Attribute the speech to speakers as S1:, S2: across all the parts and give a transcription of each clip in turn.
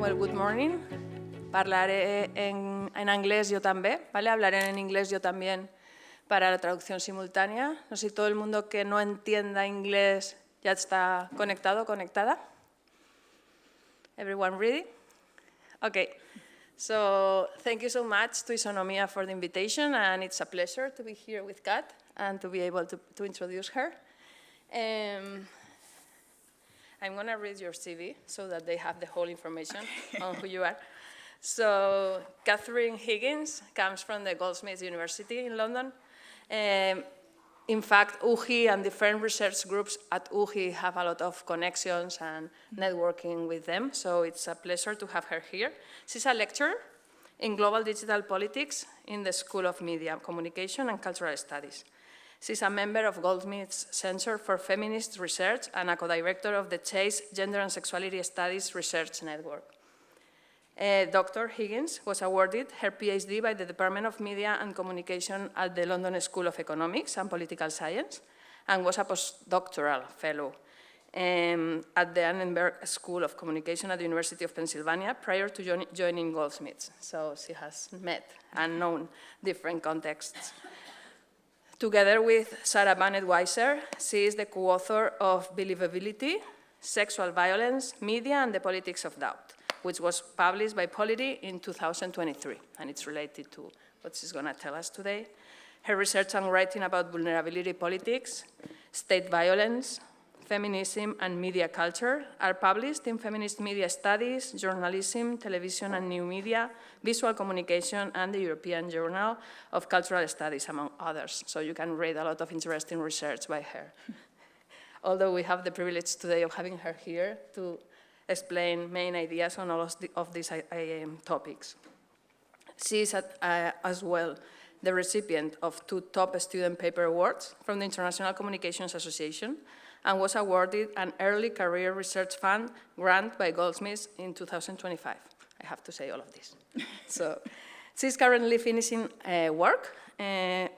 S1: Well, good morning. Parlaré en inglés yo también, ¿vale? Hablaré en inglés yo también para la traducción simultánea. No sé si todo el mundo que no entienda inglés ya está conectado, conectada. Everyone ready? Okay. So thank you so much to Isonomia for the invitation, and it's a pleasure to be here with Kat and to be able to introduce her. I'm going to read your CV so that they have the whole information on who you are. So KATHRYN Higgins comes from the Goldsmiths University in London. In fact, UHI and different research groups at UHI have a lot of connections and networking with them, so it's a pleasure to have her here. She's a lecturer in global digital politics in the School of Media, Communication and Cultural Studies. She's a member of Goldsmiths Center for Feminist Research and a co-director of the Chase Gender and Sexuality Studies Research Network. Dr. Higgins was awarded her PhD by the Department of Media and Communication at the London School of Economics and Political Science, and was a postdoctoral fellow at the Annenberg School of Communication at the University of Pennsylvania prior to joining Goldsmiths. So she has met and known different contexts. Together with Sarah Bannett-Weiser, she is the co-author of Believability, Sexual Violence, Media and the Politics of Doubt, which was published by Polity in 2023, and it's related to what she's going to tell us today. Her research and writing about vulnerability politics, state violence, feminism, and media culture are published in Feminist Media Studies, Journalism, Television and New Media, Visual Communication, and the European Journal of Cultural Studies, among others. So you can read a lot of interesting research by her. Although we have the privilege today of having her here to explain main ideas on all of these topics. She is as well the recipient of 2 top student paper awards from the International Communications Association and was awarded an early career research fund grant by Goldsmiths in 2025. I have to say all of this. So she's currently finishing work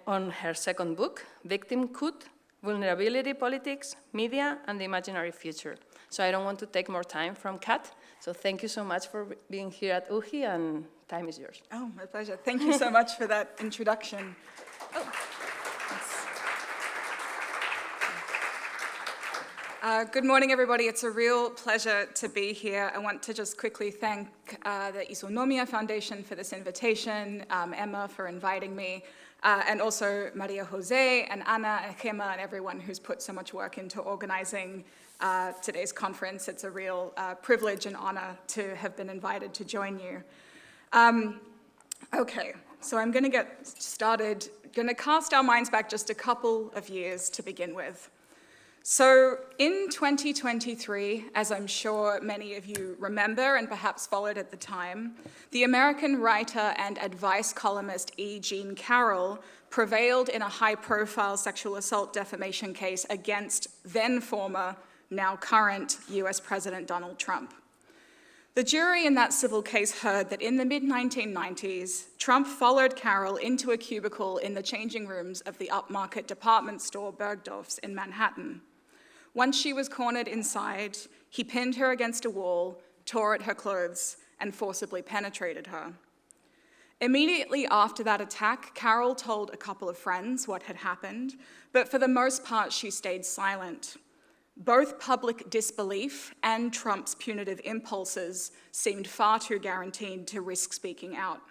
S1: on her 2nd book, Victimhood, Vulnerability Politics, Media and the Imaginary Future. So I don't want to take more time from Kat. So thank you so much for being here at UHI, and time is yours.
S2: Oh, my pleasure. Thank you so much for that introduction. Good morning, everybody. It's a real pleasure to be here. I want to just quickly thank the Isonomia Foundation for this invitation, Emma for inviting me, and also Maria Jose and Ana and Gemma and everyone who's put so much work into organizing today's conference. It's a real privilege and honor to have been invited to join you. Okay, so I'm going to get started. Going to cast our minds back just a couple of years to begin with. So in 2023, as I'm sure many of you remember and perhaps followed at the time, the American writer and advice columnist E. Jean Carroll prevailed in a high-profile sexual assault defamation case against then-former, now current US President Donald Trump. The jury in that civil case heard that in the mid-1990s, Trump followed Carroll into a cubicle in the changing rooms of the upmarket department store Bergdorf's in Manhattan. Once she was cornered inside, he pinned her against a wall, tore at her clothes, and forcibly penetrated her. Immediately after that attack, Carroll told a couple of friends what had happened, but for the most part, she stayed silent. Both public disbelief and Trump's punitive impulses seemed far too guaranteed to risk speaking out.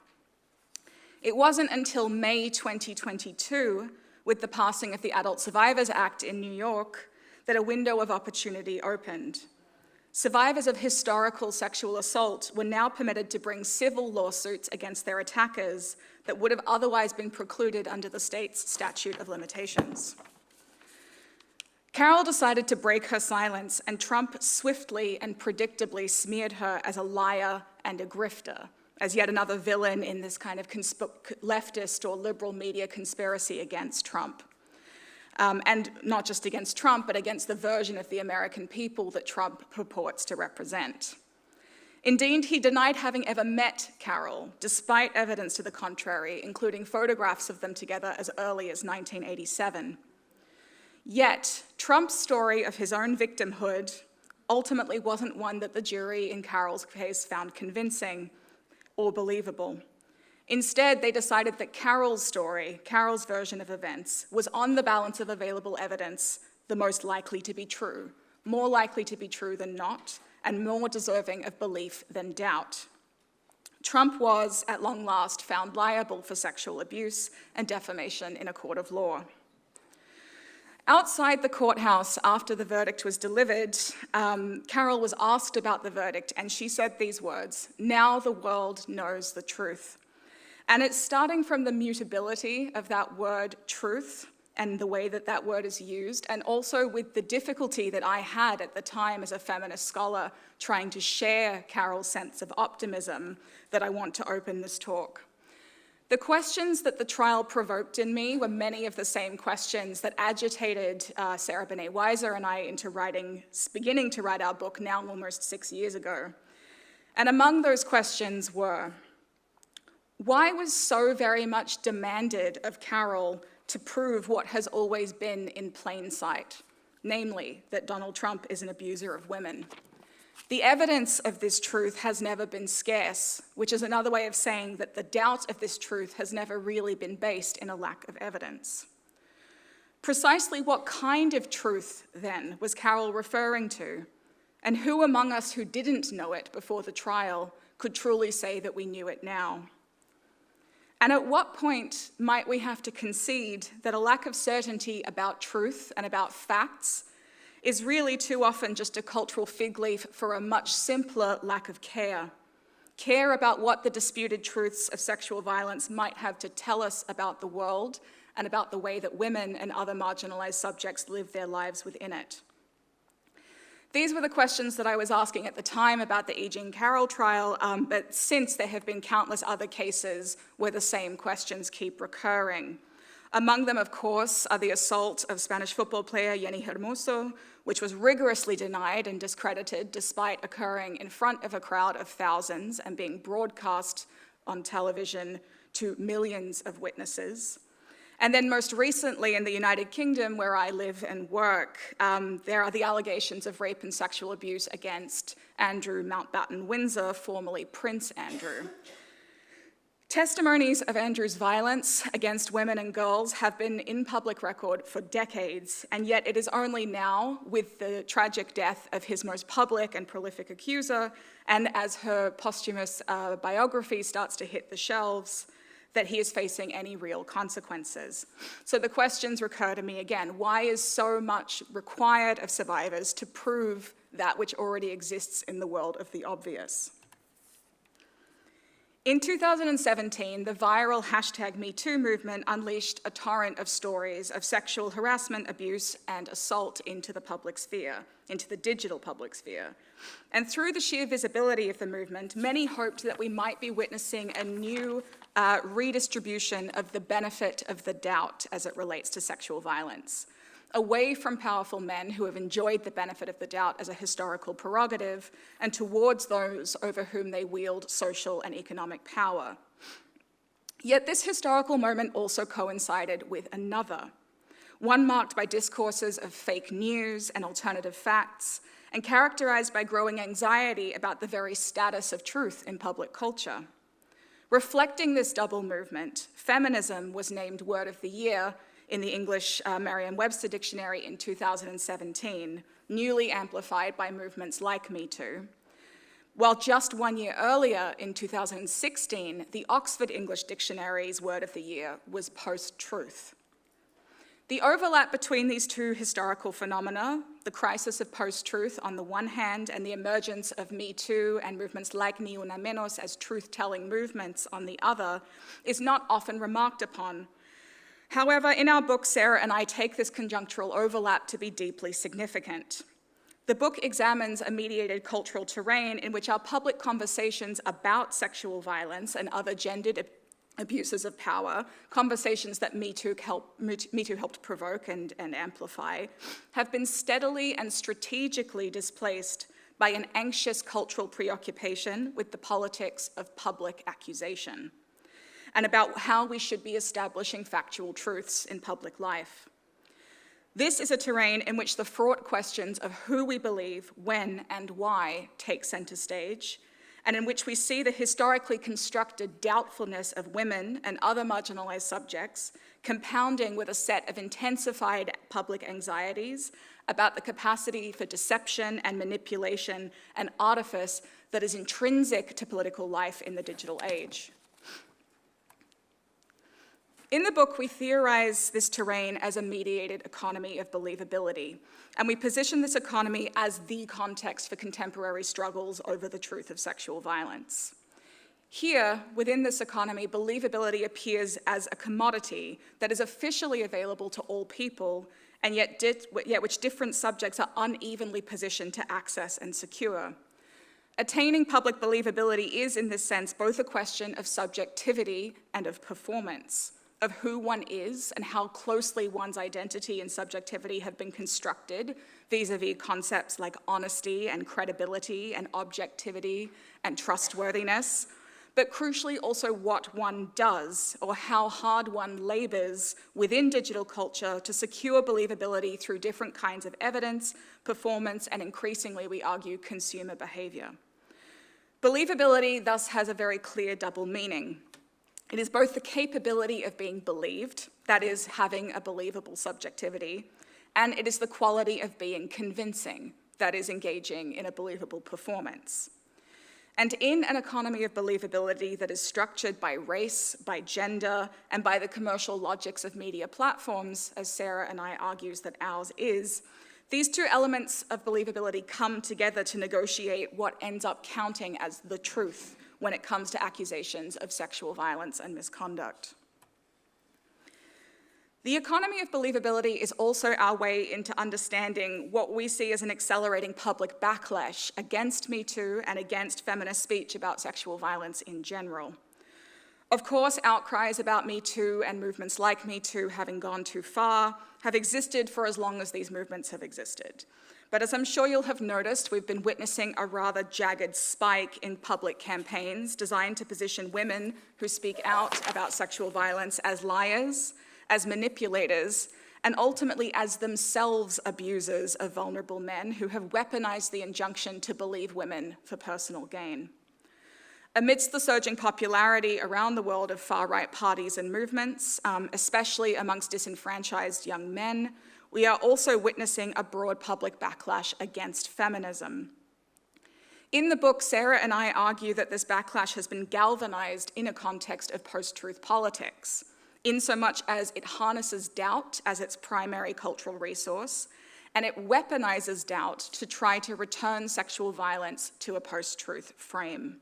S2: It wasn't until May 2022, with the passing of the Adult Survivors Act in New York, that a window of opportunity opened. Survivors of historical sexual assault were now permitted to bring civil lawsuits against their attackers that would have otherwise been precluded under the state's statute of limitations. Carroll decided to break her silence, and Trump swiftly and predictably smeared her as a liar and a grifter, as yet another villain in this kind of leftist or liberal media conspiracy against Trump. And not just against Trump, but against the version of the American people that Trump purports to represent. Indeed, he denied having ever met Carroll, despite evidence to the contrary, including photographs of them together as early as 1987. Yet, Trump's story of his own victimhood ultimately wasn't one that the jury in Carol's case found convincing or believable. Instead, they decided that Carol's story, Carol's version of events, was on the balance of available evidence the most likely to be true, more likely to be true than not, and more deserving of belief than doubt. Trump was, at long last, found liable for sexual abuse and defamation in a court of law. Outside the courthouse, after the verdict was delivered, Carol was asked about the verdict, and she said these words, "Now the world knows the truth." And it's starting from the mutability of that word truth and the way that that word is used, and also with the difficulty that I had at the time as a feminist scholar trying to share Carol's sense of optimism, that I want to open this talk. The questions that the trial provoked in me were many of the same questions that agitated Sarah Benet Weiser and I into beginning to write our book now almost 6 years ago. And among those questions were, why was so very much demanded of Carol to prove what has always been in plain sight, namely that Donald Trump is an abuser of women? The evidence of this truth has never been scarce, which is another way of saying that the doubt of this truth has never really been based in a lack of evidence. Precisely what kind of truth, then, was Carol referring to? And who among us who didn't know it before the trial could truly say that we knew it now? And at what point might we have to concede that a lack of certainty about truth and about facts is really too often just a cultural fig leaf for a much simpler lack of care? Care about what the disputed truths of sexual violence might have to tell us about the world and about the way that women and other marginalized subjects live their lives within it. These were the questions that I was asking at the time about the E. Jean Carroll trial, but since there have been countless other cases where the same questions keep recurring. Among them, of course, are the assault of Spanish football player Jenny Hermoso, which was rigorously denied and discredited despite occurring in front of a crowd of thousands and being broadcast on television to millions of witnesses. And then most recently in the United Kingdom, where I live and work, there are the allegations of rape and sexual abuse against Andrew Mountbatten Windsor, formerly Prince Andrew. Testimonies of Andrew's violence against women and girls have been in public record for decades, and yet it is only now, with the tragic death of his most public and prolific accuser, and as her posthumous biography starts to hit the shelves, that he is facing any real consequences. So the questions recur to me again. Why is so much required of survivors to prove that which already exists in the world of the obvious? In 2017, the viral #MeToo movement unleashed a torrent of stories of sexual harassment, abuse, and assault into the public sphere, into the digital public sphere. And through the sheer visibility of the movement, many hoped that we might be witnessing a new redistribution of the benefit of the doubt as it relates to sexual violence, away from powerful men who have enjoyed the benefit of the doubt as a historical prerogative and towards those over whom they wield social and economic power. Yet this historical moment also coincided with another, one marked by discourses of fake news and alternative facts, and characterized by growing anxiety about the very status of truth in public culture. Reflecting this double movement, feminism was named Word of the Year in the English Merriam-Webster Dictionary in 2017, newly amplified by movements like Me Too. While just 1 year earlier, in 2016, the Oxford English Dictionary's Word of the Year was post-truth. The overlap between these two historical phenomena, the crisis of post-truth on the one hand and the emergence of Me Too and movements like Ni Una Menos as truth-telling movements on the other, is not often remarked upon. However, in our book, Sarah and I take this conjunctural overlap to be deeply significant. The book examines a mediated cultural terrain in which our public conversations about sexual violence and other gendered abuses of power, conversations that Me Too helped provoke and amplify, have been steadily and strategically displaced by an anxious cultural preoccupation with the politics of public accusation, and about how we should be establishing factual truths in public life. This is a terrain in which the fraught questions of who we believe, when, and why take center stage, and in which we see the historically constructed doubtfulness of women and other marginalized subjects compounding with a set of intensified public anxieties about the capacity for deception and manipulation and artifice that is intrinsic to political life in the digital age. In the book, we theorize this terrain as a mediated economy of believability, and we position this economy as the context for contemporary struggles over the truth of sexual violence. Here, within this economy, believability appears as a commodity that is officially available to all people, and yet which different subjects are unevenly positioned to access and secure. Attaining public believability is, in this sense, both a question of subjectivity and of performance, of who one is and how closely one's identity and subjectivity have been constructed vis-a-vis concepts like honesty and credibility and objectivity and trustworthiness, but crucially also what one does or how hard one labors within digital culture to secure believability through different kinds of evidence, performance, and increasingly, we argue, consumer behavior. Believability thus has a very clear double meaning. It is both the capability of being believed, that is, having a believable subjectivity, and it is the quality of being convincing, that is, engaging in a believable performance. And in an economy of believability that is structured by race, by gender, and by the commercial logics of media platforms, as Sarah and I argues that ours is, these two elements of believability come together to negotiate what ends up counting as the truth when it comes to accusations of sexual violence and misconduct. The economy of believability is also our way into understanding what we see as an accelerating public backlash against Me Too and against feminist speech about sexual violence in general. Of course, outcries about Me Too and movements like Me Too having gone too far have existed for as long as these movements have existed. But as I'm sure you'll have noticed, we've been witnessing a rather jagged spike in public campaigns designed to position women who speak out about sexual violence as liars, as manipulators, and ultimately as themselves abusers of vulnerable men who have weaponized the injunction to believe women for personal gain. Amidst the surging popularity around the world of far-right parties and movements, especially amongst disenfranchised young men, we are also witnessing a broad public backlash against feminism. In the book, Sarah and I argue that this backlash has been galvanized in a context of post-truth politics, insomuch as it harnesses doubt as its primary cultural resource, and it weaponizes doubt to try to return sexual violence to a post-truth frame.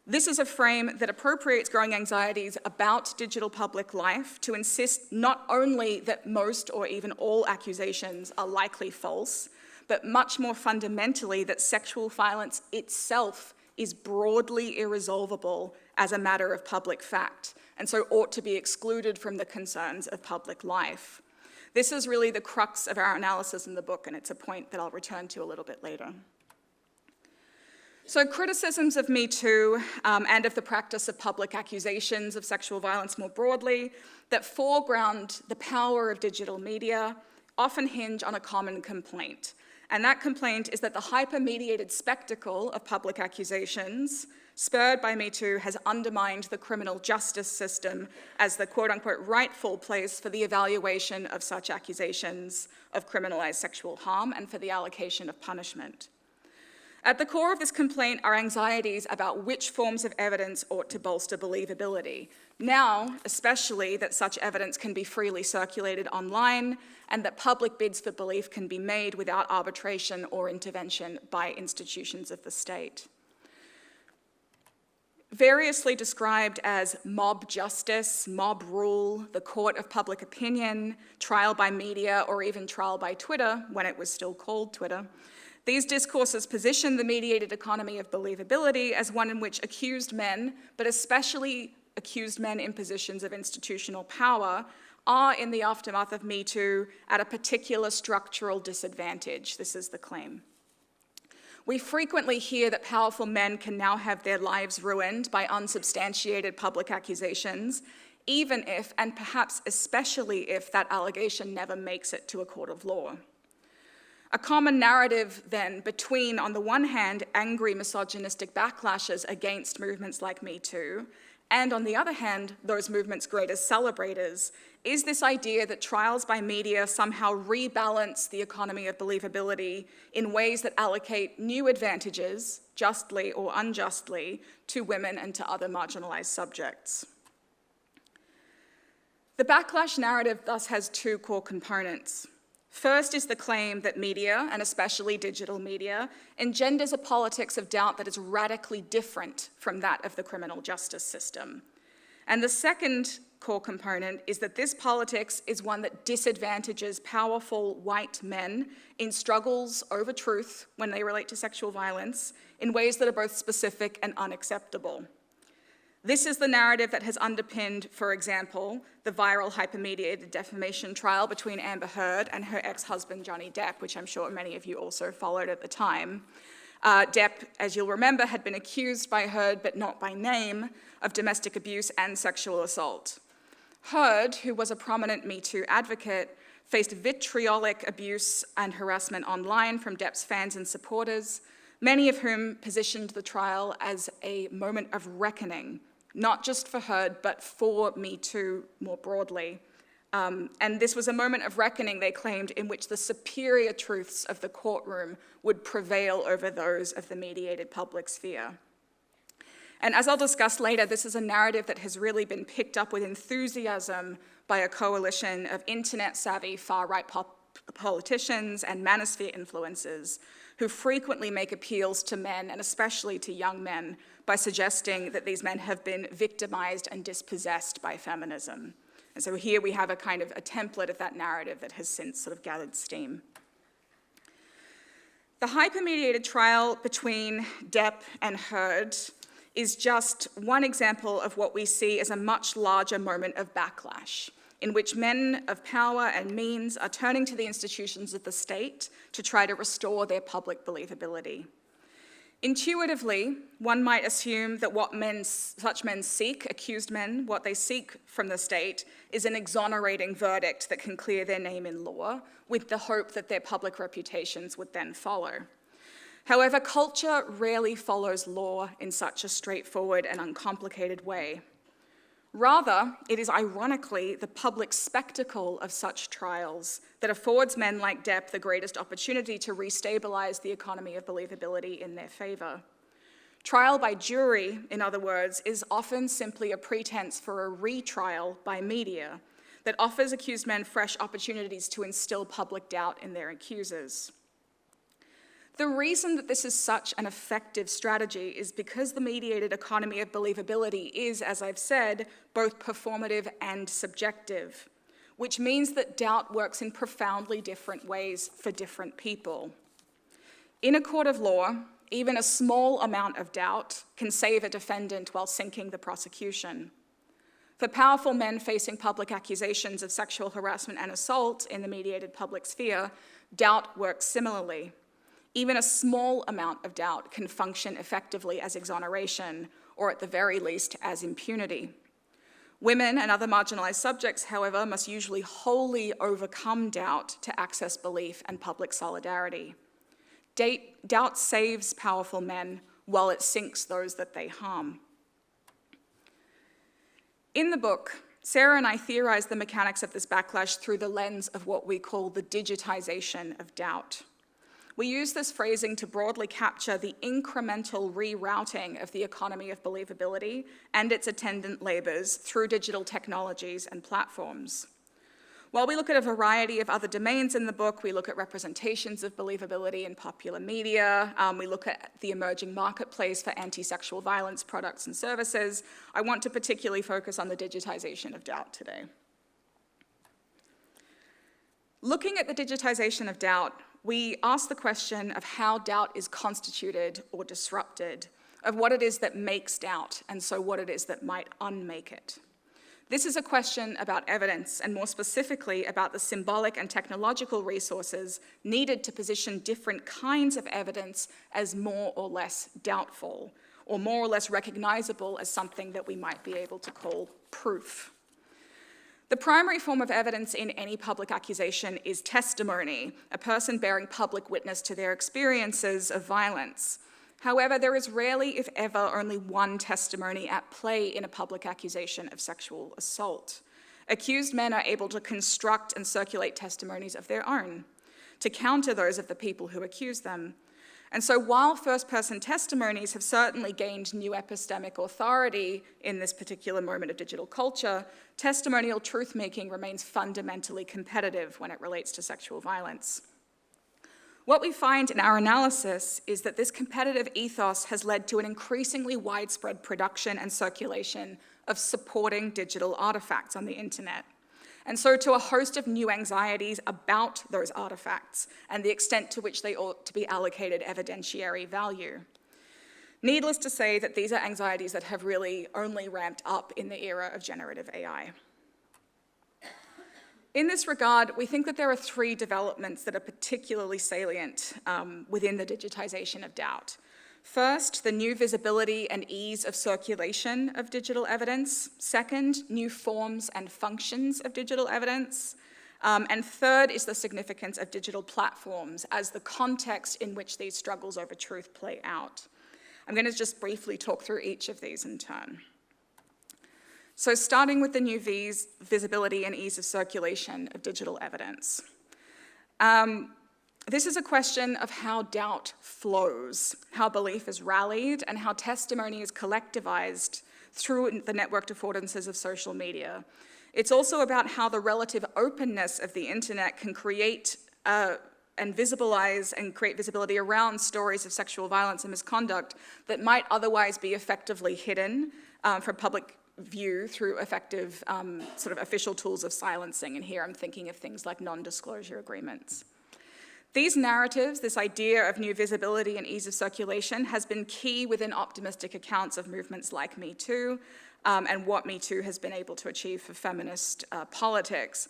S2: This is a frame that appropriates growing anxieties about digital public life to insist not only that most or even all accusations are likely false, but much more fundamentally that sexual violence itself is broadly irresolvable as a matter of public fact, and so ought to be excluded from the concerns of public life. This is really the crux of our analysis in the book, and it's a point that I'll return to a little bit later. So criticisms of Me Too and of the practice of public accusations of sexual violence more broadly that foreground the power of digital media often hinge on a common complaint. And that complaint is that the hyper-mediated spectacle of public accusations spurred by Me Too has undermined the criminal justice system as the quote-unquote rightful place for the evaluation of such accusations of criminalized sexual harm and for the allocation of punishment. At the core of this complaint are anxieties about which forms of evidence ought to bolster believability. Now, especially that such evidence can be freely circulated online and that public bids for belief can be made without arbitration or intervention by institutions of the state. Variously described as mob justice, mob rule, the court of public opinion, trial by media, or even trial by Twitter, when it was still called Twitter, these discourses position the mediated economy of believability as one in which accused men, but especially accused men in positions of institutional power, are, in the aftermath of Me Too, at a particular structural disadvantage. This is the claim. We frequently hear that powerful men can now have their lives ruined by unsubstantiated public accusations, even if, and perhaps especially if, that allegation never makes it to a court of law. A common narrative, then, between, on the one hand, angry misogynistic backlashes against movements like Me Too, and on the other hand, those movements' greatest celebrators, is this idea that trials by media somehow rebalance the economy of believability in ways that allocate new advantages, justly or unjustly, to women and to other marginalized subjects. The backlash narrative thus has two core components. First is the claim that media, and especially digital media, engenders a politics of doubt that is radically different from that of the criminal justice system. And the second core component is that this politics is one that disadvantages powerful white men in struggles over truth when they relate to sexual violence in ways that are both specific and unacceptable. This is the narrative that has underpinned, for example, the viral hypermediated defamation trial between Amber Heard and her ex-husband Johnny Depp, which I'm sure many of you also followed at the time. Depp, as you'll remember, had been accused by Heard, but not by name, of domestic abuse and sexual assault. Heard, who was a prominent Me Too advocate, faced vitriolic abuse and harassment online from Depp's fans and supporters, many of whom positioned the trial as a moment of reckoning, not just for Heard, but for Me Too more broadly. And this was a moment of reckoning, they claimed, in which the superior truths of the courtroom would prevail over those of the mediated public sphere. And as I'll discuss later, this is a narrative that has really been picked up with enthusiasm by a coalition of internet-savvy far-right politicians and manosphere influencers who frequently make appeals to men, and especially to young men, by suggesting that these men have been victimized and dispossessed by feminism. And so here we have a kind of a template of that narrative that has since sort of gathered steam. The hypermediated trial between Depp and Heard is just one example of what we see as a much larger moment of backlash, in which men of power and means are turning to the institutions of the state to try to restore their public believability. Intuitively, one might assume that what such men seek, accused men, what they seek from the state is an exonerating verdict that can clear their name in law, with the hope that their public reputations would then follow. However, culture rarely follows law in such a straightforward and uncomplicated way. Rather, it is ironically the public spectacle of such trials that affords men like Depp the greatest opportunity to restabilize the economy of believability in their favor. Trial by jury, in other words, is often simply a pretense for a retrial by media that offers accused men fresh opportunities to instill public doubt in their accusers. The reason that this is such an effective strategy is because the mediated economy of believability is, as I've said, both performative and subjective, which means that doubt works in profoundly different ways for different people. In a court of law, even a small amount of doubt can save a defendant while sinking the prosecution. For powerful men facing public accusations of sexual harassment and assault in the mediated public sphere, doubt works similarly. Even a small amount of doubt can function effectively as exoneration, or at the very least, as impunity. Women and other marginalized subjects, however, must usually wholly overcome doubt to access belief and public solidarity. Doubt saves powerful men while it sinks those that they harm. In the book, Sarah and I theorize the mechanics of this backlash through the lens of what we call the digitization of doubt. We use this phrasing to broadly capture the incremental rerouting of the economy of believability and its attendant labors through digital technologies and platforms. While we look at a variety of other domains in the book, we look at representations of believability in popular media, we look at the emerging marketplace for anti-sexual violence products and services, I want to particularly focus on the digitization of doubt today. Looking at the digitization of doubt, we ask the question of how doubt is constituted or disrupted, of what it is that makes doubt, and so what it is that might unmake it. This is a question about evidence, and more specifically about the symbolic and technological resources needed to position different kinds of evidence as more or less doubtful, or more or less recognizable as something that we might be able to call proof. The primary form of evidence in any public accusation is testimony, a person bearing public witness to their experiences of violence. However, there is rarely, if ever, only one testimony at play in a public accusation of sexual assault. Accused men are able to construct and circulate testimonies of their own, to counter those of the people who accuse them. And so while first-person testimonies have certainly gained new epistemic authority in this particular moment of digital culture, testimonial truth-making remains fundamentally competitive when it relates to sexual violence. What we find in our analysis is that this competitive ethos has led to an increasingly widespread production and circulation of supporting digital artifacts on the internet, and so to a host of new anxieties about those artifacts and the extent to which they ought to be allocated evidentiary value. Needless to say that these are anxieties that have really only ramped up in the era of generative AI. In this regard, we think that there are three developments that are particularly salient within the digitization of doubt. First, the new visibility and ease of circulation of digital evidence. Second, new forms and functions of digital evidence. And third is the significance of digital platforms as the context in which these struggles over truth play out. I'm going to just briefly talk through each of these in turn. So starting with the new visibility and ease of circulation of digital evidence. This is a question of how doubt flows, how belief is rallied, and how testimony is collectivized through the networked affordances of social media. It's also about how the relative openness of the internet can create and visibilize and create visibility around stories of sexual violence and misconduct that might otherwise be effectively hidden from public view through effective sort of official tools of silencing. And here I'm thinking of things like non-disclosure agreements. These narratives, this idea of new visibility and ease of circulation, has been key within optimistic accounts of movements like Me Too and what Me Too has been able to achieve for feminist politics.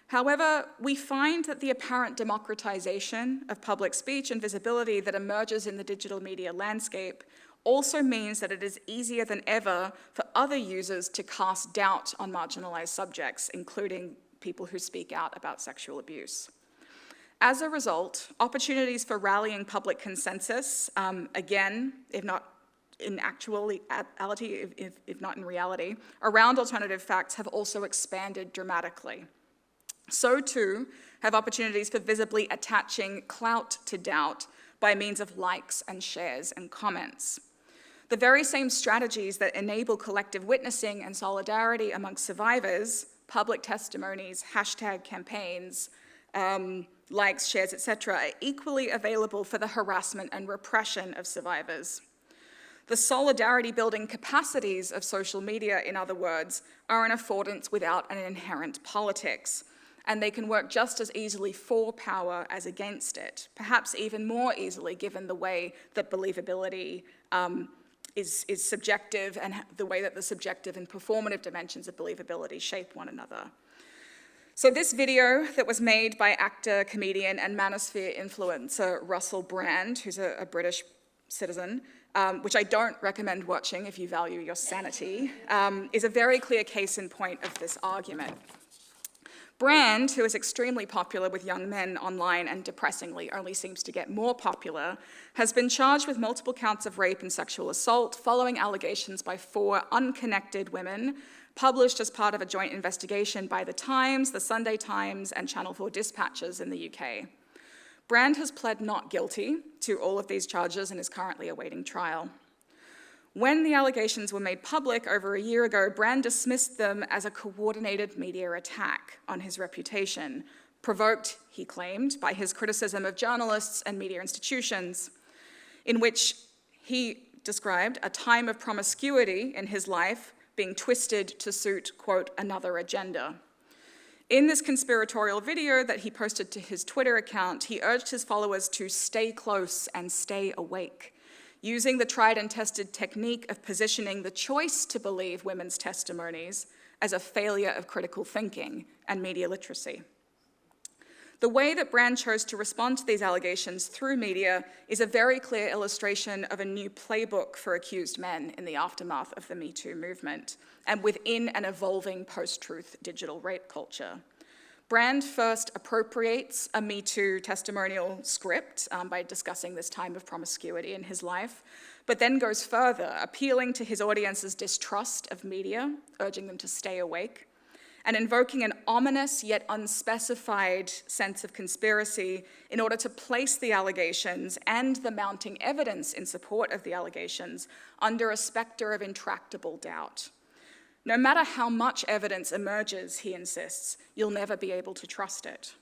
S2: However, we find that the apparent democratization of public speech and visibility that emerges in the digital media landscape also means that it is easier than ever for other users to cast doubt on marginalized subjects, including people who speak out about sexual abuse. As a result, opportunities for rallying public consensus, again, if not in actuality, if not in reality, around alternative facts have also expanded dramatically. So too have opportunities for visibly attaching clout to doubt by means of likes and shares and comments. The very same strategies that enable collective witnessing and solidarity amongst survivors, public testimonies, hashtag campaigns, likes, shares, etc., are equally available for the harassment and repression of survivors. The solidarity-building capacities of social media, in other words, are an affordance without an inherent politics, and they can work just as easily for power as against it, perhaps even more easily given the way that believability is subjective and the way that the subjective and performative dimensions of believability shape one another. So this video that was made by actor, comedian, and manosphere influencer Russell Brand, who's a British citizen, which I don't recommend watching if you value your sanity, is a very clear case in point of this argument. Brand, who is extremely popular with young men online and depressingly only seems to get more popular, has been charged with multiple counts of rape and sexual assault following allegations by 4 unconnected women published as part of a joint investigation by The Times, The Sunday Times, and Channel 4 dispatchers in the UK. Brand has pled not guilty to all of these charges and is currently awaiting trial. When the allegations were made public over a year ago, Brand dismissed them as a coordinated media attack on his reputation, provoked, he claimed, by his criticism of journalists and media institutions, in which he described a time of promiscuity in his life being twisted to suit, quote, another agenda. In this conspiratorial video that he posted to his Twitter account, he urged his followers to stay close and stay awake, using the tried and tested technique of positioning the choice to believe women's testimonies as a failure of critical thinking and media literacy. The way that Brand chose to respond to these allegations through media is a very clear illustration of a new playbook for accused men in the aftermath of the Me Too movement, and within an evolving post-truth digital rape culture. Brand first appropriates a Me Too testimonial script by discussing this time of promiscuity in his life, but then goes further, appealing to his audience's distrust of media, urging them to stay awake, and invoking an ominous yet unspecified sense of conspiracy in order to place the allegations and the mounting evidence in support of the allegations under a specter of intractable doubt. No matter how much evidence emerges, he insists, you'll never be able to trust it.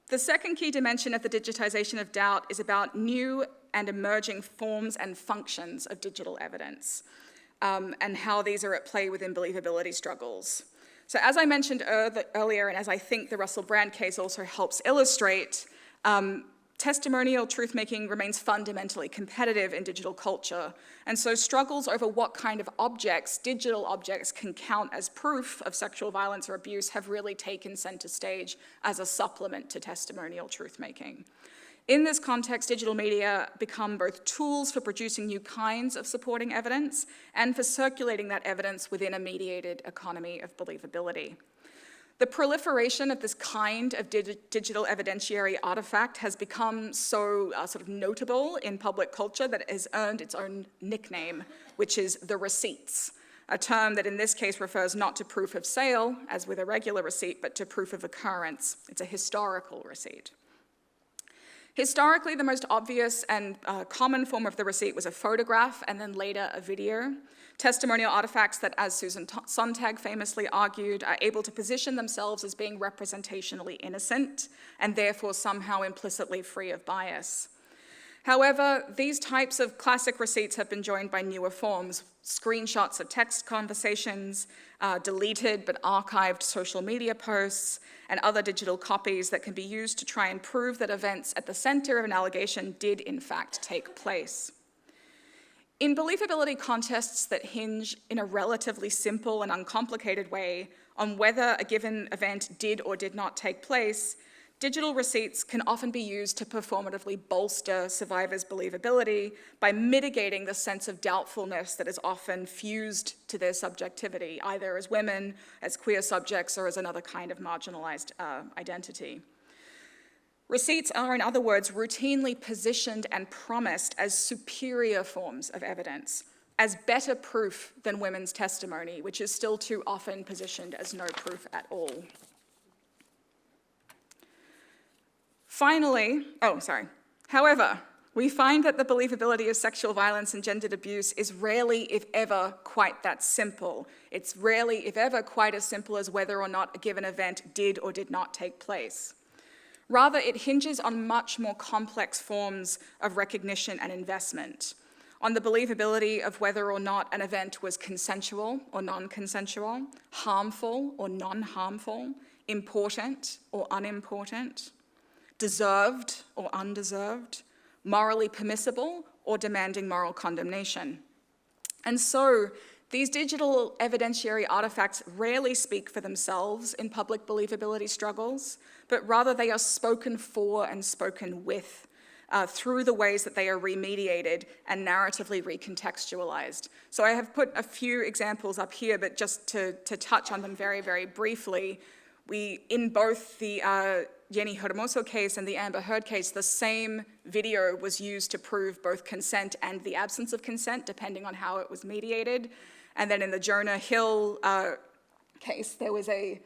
S2: The second key dimension of the digitization of doubt is about new and emerging forms and functions of digital evidence, and how these are at play within believability struggles. So as I mentioned earlier, and as I think the Russell Brand case also helps illustrate, testimonial truth-making remains fundamentally competitive in digital culture, and so struggles over what kind of objects, digital objects, can count as proof of sexual violence or abuse have really taken center stage as a supplement to testimonial truth-making. In this context, digital media become both tools for producing new kinds of supporting evidence and for circulating that evidence within a mediated economy of believability. The proliferation of this kind of digital evidentiary artifact has become so sort of notable in public culture that it has earned its own nickname, which is the receipts, a term that in this case refers not to proof of sale, as with a regular receipt, but to proof of occurrence. It's a historical receipt. Historically, the most obvious and common form of the receipt was a photograph and then later a video. Testimonial artifacts that, as Susan Sontag famously argued, are able to position themselves as being representationally innocent and therefore somehow implicitly free of bias. However, these types of classic receipts have been joined by newer forms, screenshots of text conversations, deleted but archived social media posts, and other digital copies that can be used to try and prove that events at the center of an allegation did in fact take place. In believability contests that hinge in a relatively simple and uncomplicated way on whether a given event did or did not take place, digital receipts can often be used to performatively bolster survivors' believability by mitigating the sense of doubtfulness that is often fused to their subjectivity, either as women, as queer subjects, or as another kind of marginalized identity. Receipts are, in other words, routinely positioned and promised as superior forms of evidence, as better proof than women's testimony, which is still too often positioned as no proof at all. However, we find that the believability of sexual violence and gendered abuse is rarely, if ever, quite that simple. It's rarely, if ever, quite as simple as whether or not a given event did or did not take place. Rather, it hinges on much more complex forms of recognition and investment, on the believability of whether or not an event was consensual or non-consensual, harmful or non-harmful, important or unimportant, deserved or undeserved, morally permissible or demanding moral condemnation. And so, these digital evidentiary artifacts rarely speak for themselves in public believability struggles, but rather they are spoken for and spoken with through the ways that they are remediated and narratively recontextualized. So I have put a few examples up here, but just to touch on them very, very briefly, in both the Jenny Hermoso case and the Amber Heard case, the same video was used to prove both consent and the absence of consent, depending on how it was mediated. And then in the Jonah Hill case, there was a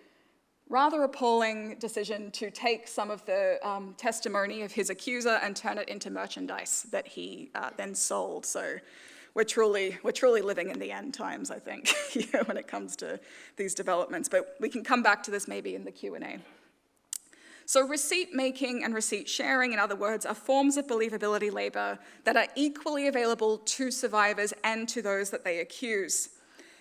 S2: rather appalling decision to take some of the testimony of his accuser and turn it into merchandise that he then sold. So we're truly living in the end times, I think, when it comes to these developments. But we can come back to this maybe in the Q&A. So receipt making and receipt sharing, in other words, are forms of believability labor that are equally available to survivors and to those that they accuse.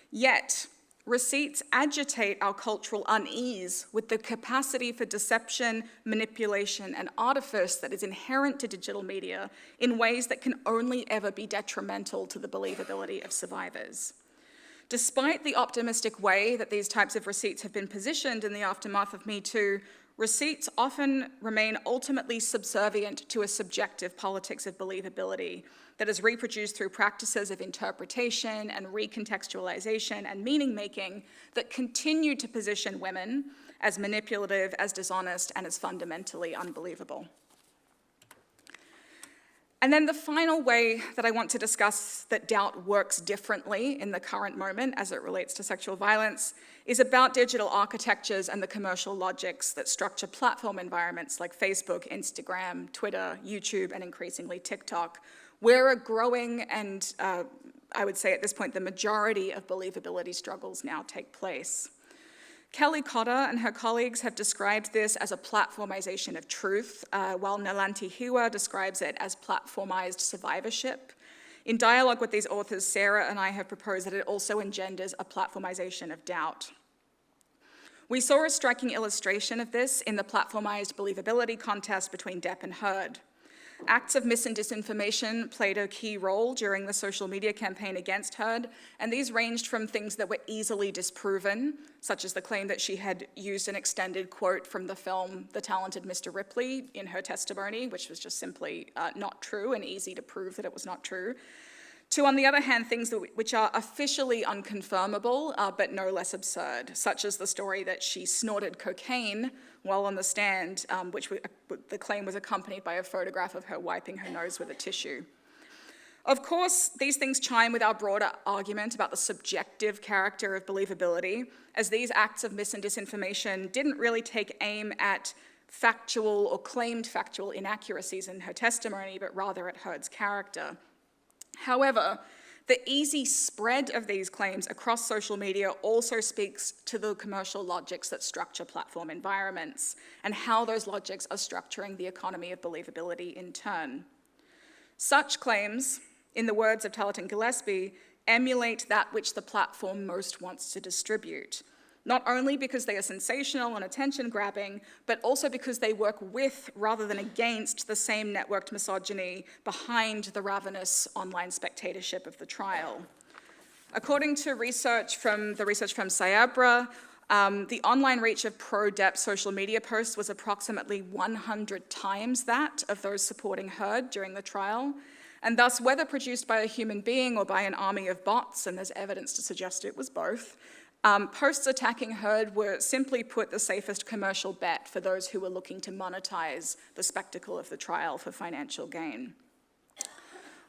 S2: Yet, receipts agitate our cultural unease with the capacity for deception, manipulation, and artifice that is inherent to digital media in ways that can only ever be detrimental to the believability of survivors. Despite the optimistic way that these types of receipts have been positioned in the aftermath of Me Too, receipts often remain ultimately subservient to a subjective politics of believability that is reproduced through practices of interpretation and recontextualization and meaning-making that continue to position women as manipulative, as dishonest, and as fundamentally unbelievable. And then the final way that I want to discuss that doubt works differently in the current moment as it relates to sexual violence is about digital architectures and the commercial logics that structure platform environments like Facebook, Instagram, Twitter, YouTube, and increasingly TikTok, where a growing and, I would say at this point, the majority of believability struggles now take place. Kelly Cotter and her colleagues have described this as a platformization of truth, while Nalanti Hiwa describes it as platformized survivorship. In dialogue with these authors, Sarah and I have proposed that it also engenders a platformization of doubt. We saw a striking illustration of this in the platformized believability contest between Depp and Heard. Acts of mis and disinformation played a key role during the social media campaign against Heard, and these ranged from things that were easily disproven, such as the claim that she had used an extended quote from the film The Talented Mr. Ripley in her testimony, which was just simply not true and easy to prove that it was not true, to, on the other hand, things which are officially unconfirmable, but no less absurd, such as the story that she snorted cocaine while on the stand, which the claim was accompanied by a photograph of her wiping her nose with a tissue. Of course, these things chime with our broader argument about the subjective character of believability, as these acts of mis and disinformation didn't really take aim at factual or claimed factual inaccuracies in her testimony, but rather at Heard's character. However, the easy spread of these claims across social media also speaks to the commercial logics that structure platform environments and how those logics are structuring the economy of believability in turn. Such claims, in the words of Talat Gillespie, emulate that which the platform most wants to distribute, not only because they are sensational and attention-grabbing, but also because they work with, rather than against, the same networked misogyny behind the ravenous online spectatorship of the trial. According to research from Cyabra, the online reach of pro-Depp social media posts was approximately 100 times that of those supporting Heard during the trial, and thus, whether produced by a human being or by an army of bots, and there's evidence to suggest it was both, posts attacking Heard were, simply put, the safest commercial bet for those who were looking to monetize the spectacle of the trial for financial gain.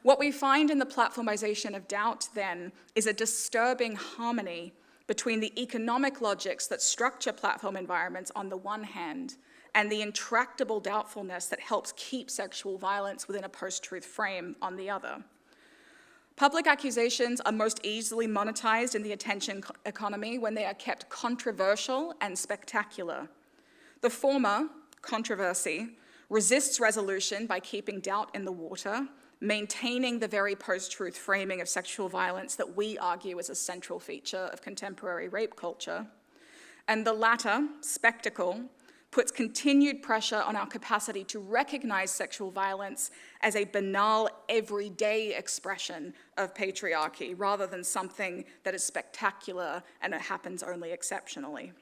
S2: What we find in the platformization of doubt, then, is a disturbing harmony between the economic logics that structure platform environments on the one hand and the intractable doubtfulness that helps keep sexual violence within a post-truth frame on the other. Public accusations are most easily monetized in the attention economy when they are kept controversial and spectacular. The former, controversy, resists resolution by keeping doubt in the water, maintaining the very post-truth framing of sexual violence that we argue is a central feature of contemporary rape culture. And the latter, spectacle, puts continued pressure on our capacity to recognize sexual violence as a banal, everyday expression of patriarchy, rather than something that is spectacular and it happens only exceptionally.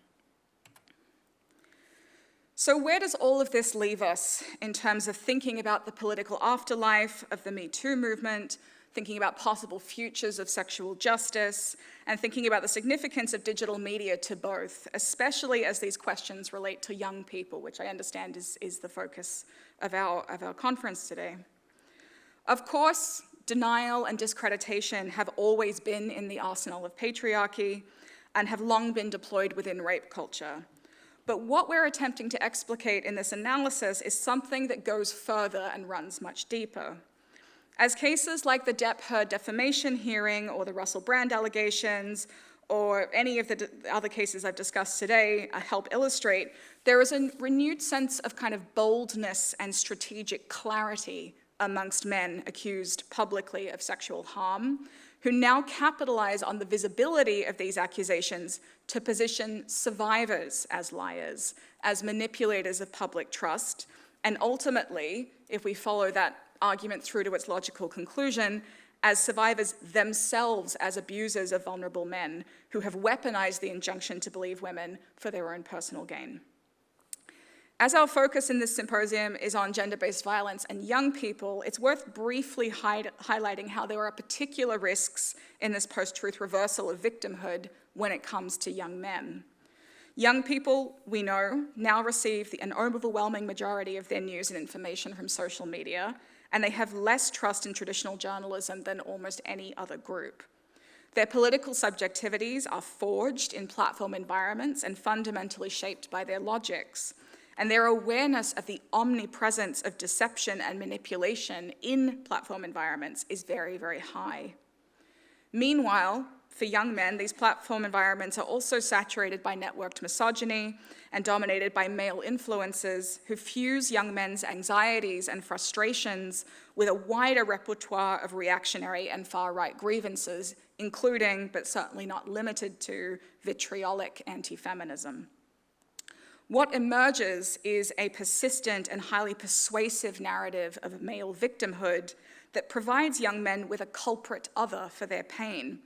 S2: So where does all of this leave us in terms of thinking about the political afterlife of the Me Too movement, thinking about possible futures of sexual justice, and thinking about the significance of digital media to both, especially as these questions relate to young people, which I understand is the focus of our conference today. Of course, denial and discreditation have always been in the arsenal of patriarchy and have long been deployed within rape culture. But what we're attempting to explicate in this analysis is something that goes further and runs much deeper. As cases like the Depp-Heard defamation hearing or the Russell Brand allegations or any of the other cases I've discussed today help illustrate, there is a renewed sense of kind of boldness and strategic clarity amongst men accused publicly of sexual harm, who now capitalize on the visibility of these accusations to position survivors as liars, as manipulators of public trust, and ultimately, if we follow that argument through to its logical conclusion, as survivors themselves as abusers of vulnerable men who have weaponized the injunction to believe women for their own personal gain. As our focus in this symposium is on gender-based violence and young people, it's worth briefly highlighting how there are particular risks in this post-truth reversal of victimhood when it comes to young men. Young people, we know, now receive an overwhelming majority of their news and information from social media, and they have less trust in traditional journalism than almost any other group. Their political subjectivities are forged in platform environments and fundamentally shaped by their logics, and their awareness of the omnipresence of deception and manipulation in platform environments is very, very high. Meanwhile, for young men, these platform environments are also saturated by networked misogyny and dominated by male influences who fuse young men's anxieties and frustrations with a wider repertoire of reactionary and far-right grievances, including, but certainly not limited to, vitriolic anti-feminism. What emerges is a persistent and highly persuasive narrative of male victimhood that provides young men with a culprit other for their pain.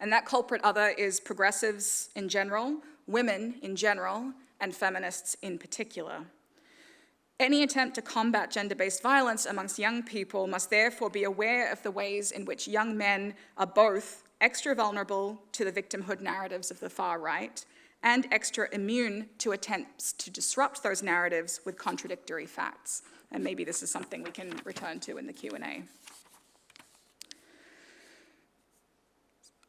S2: And that culprit other is progressives in general, women in general, and feminists in particular. Any attempt to combat gender-based violence amongst young people must therefore be aware of the ways in which young men are both extra vulnerable to the victimhood narratives of the far right and extra immune to attempts to disrupt those narratives with contradictory facts. And maybe this is something we can return to in the Q&A.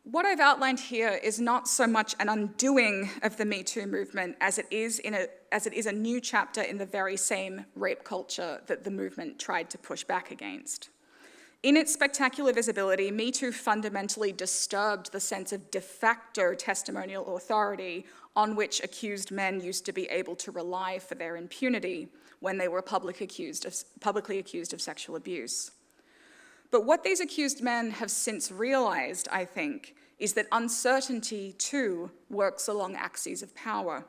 S2: What I've outlined here is not so much an undoing of the Me Too movement as it is a new chapter in the very same rape culture that the movement tried to push back against. In its spectacular visibility, Me Too fundamentally disturbed the sense of de facto testimonial authority on which accused men used to be able to rely for their impunity when they were publicly accused of sexual abuse. But what these accused men have since realized, I think, is that uncertainty, too, works along axes of power,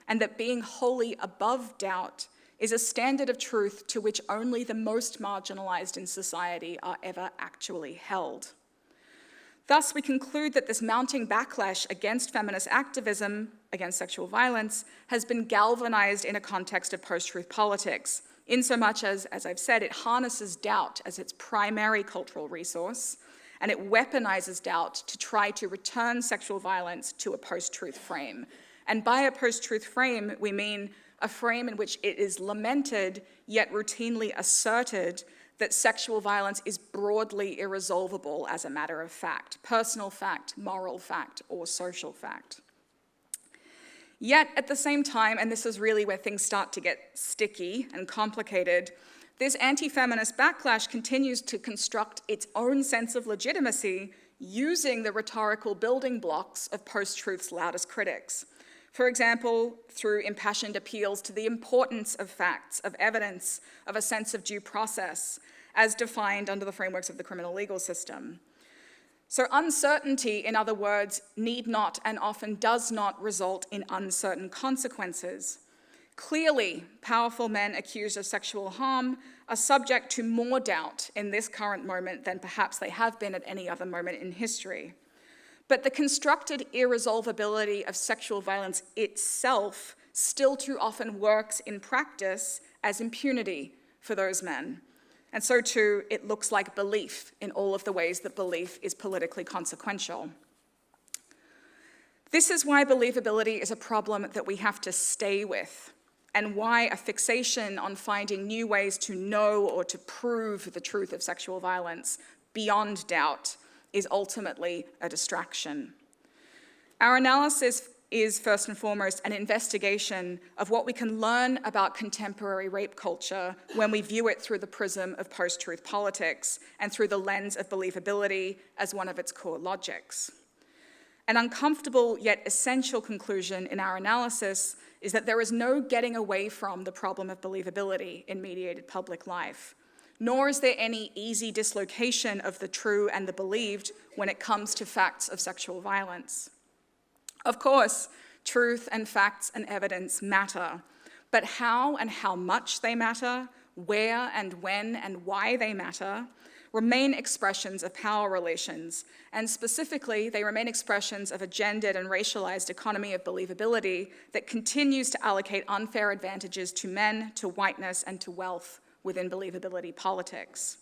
S2: and that being wholly above doubt is a standard of truth to which only the most marginalized in society are ever actually held. Thus, we conclude that this mounting backlash against feminist activism, against sexual violence, has been galvanized in a context of post-truth politics, insomuch as I've said, it harnesses doubt as its primary cultural resource, and it weaponizes doubt to try to return sexual violence to a post-truth frame. And by a post-truth frame, we mean a frame in which it is lamented, yet routinely asserted, that sexual violence is broadly irresolvable as a matter of fact, personal fact, moral fact, or social fact. Yet at the same time, and this is really where things start to get sticky and complicated, this anti-feminist backlash continues to construct its own sense of legitimacy using the rhetorical building blocks of post-truth's loudest critics. For example, through impassioned appeals to the importance of facts, of evidence, of a sense of due process, as defined under the frameworks of the criminal legal system. So uncertainty, in other words, need not and often does not result in uncertain consequences. Clearly, powerful men accused of sexual harm are subject to more doubt in this current moment than perhaps they have been at any other moment in history. But the constructed irresolvability of sexual violence itself still too often works in practice as impunity for those men. And so too, it looks like belief in all of the ways that belief is politically consequential. This is why believability is a problem that we have to stay with, and why a fixation on finding new ways to know or to prove the truth of sexual violence beyond doubt is ultimately a distraction. Our analysis is first and foremost an investigation of what we can learn about contemporary rape culture when we view it through the prism of post-truth politics and through the lens of believability as one of its core logics. An uncomfortable yet essential conclusion in our analysis is that there is no getting away from the problem of believability in mediated public life, nor is there any easy dislocation of the true and the believed when it comes to facts of sexual violence. Of course, truth and facts and evidence matter, but how and how much they matter, where and when and why they matter, remain expressions of power relations, and specifically, they remain expressions of a gendered and racialized economy of believability that continues to allocate unfair advantages to men, to whiteness, and to wealth within believability politics.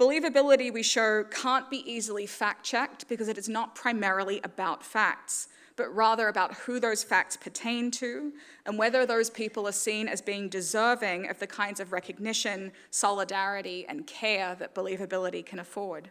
S2: Believability, we show, can't be easily fact-checked because it is not primarily about facts, but rather about who those facts pertain to and whether those people are seen as being deserving of the kinds of recognition, solidarity, and care that believability can afford.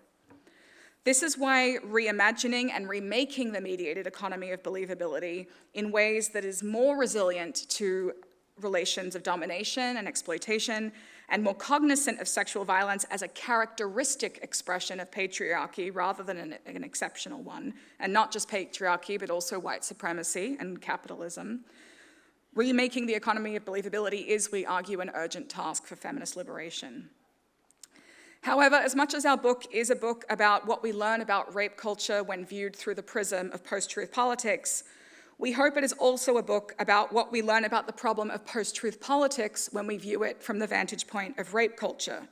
S2: This is why reimagining and remaking the mediated economy of believability in ways that is more resilient to relations of domination and exploitation, and more cognizant of sexual violence as a characteristic expression of patriarchy rather than an exceptional one, and not just patriarchy, but also white supremacy and capitalism. Remaking the economy of believability is, we argue, an urgent task for feminist liberation. However, as much as our book is a book about what we learn about rape culture when viewed through the prism of post-truth politics, we hope it is also a book about what we learn about the problem of post-truth politics when we view it from the vantage point of rape culture,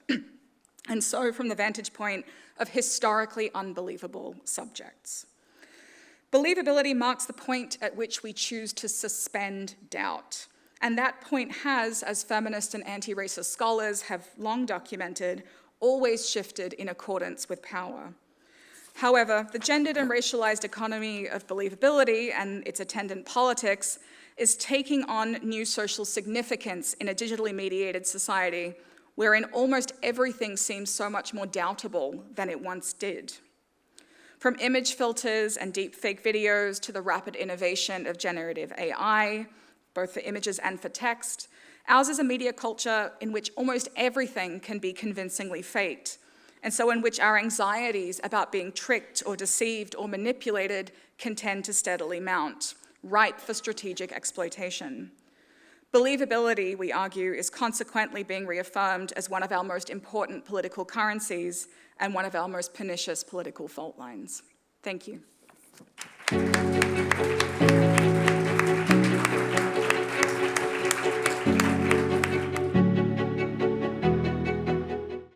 S2: and so from the vantage point of historically unbelievable subjects. Believability marks the point at which we choose to suspend doubt, and that point has, as feminist and anti-racist scholars have long documented, always shifted in accordance with power. However, the gendered and racialized economy of believability and its attendant politics is taking on new social significance in a digitally mediated society wherein almost everything seems so much more doubtable than it once did. From image filters and deepfake videos to the rapid innovation of generative AI, both for images and for text, ours is a media culture in which almost everything can be convincingly faked, and so in which our anxieties about being tricked or deceived or manipulated can tend to steadily mount, ripe for strategic exploitation. Believability, we argue, is consequently being reaffirmed as one of our most important political currencies and one of our most pernicious political fault lines. Thank you.